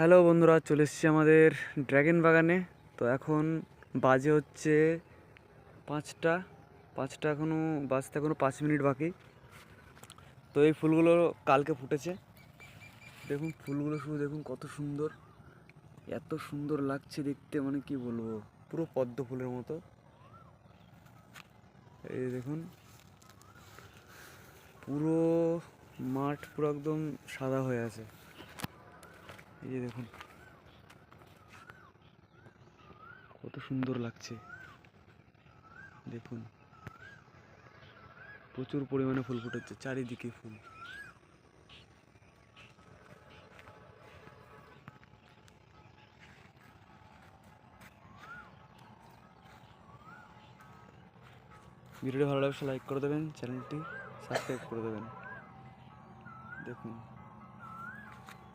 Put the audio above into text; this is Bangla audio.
হ্যালো বন্ধুরা, চলে এসেছি আমাদের ড্রাগন বাগানে। তো এখন বাজে হচ্ছে 5টা। এখনও বাজতে এখনও 5 মিনিট বাকি। তো এই ফুলগুলো কালকে ফুটেছে। দেখুন ফুলগুলো, শুধু দেখুন কত সুন্দর, এত সুন্দর লাগছে দেখতে, মানে কি বলবো, পুরো পদ্ম ফুলের মতো। এই দেখুন পুরো মাঠ পুরো একদম সাদা হয়ে আছে। এই যে দেখুন কত সুন্দর লাগছে, দেখুন প্রচুর পরিমাণে ফুল ফুটেছে, চারিদিকে ফুল। ভিডিওটি ভালো লাগলে লাইক করে দেবেন, চ্যানেলটি সাবস্ক্রাইব করে দেবেন। দেখুন।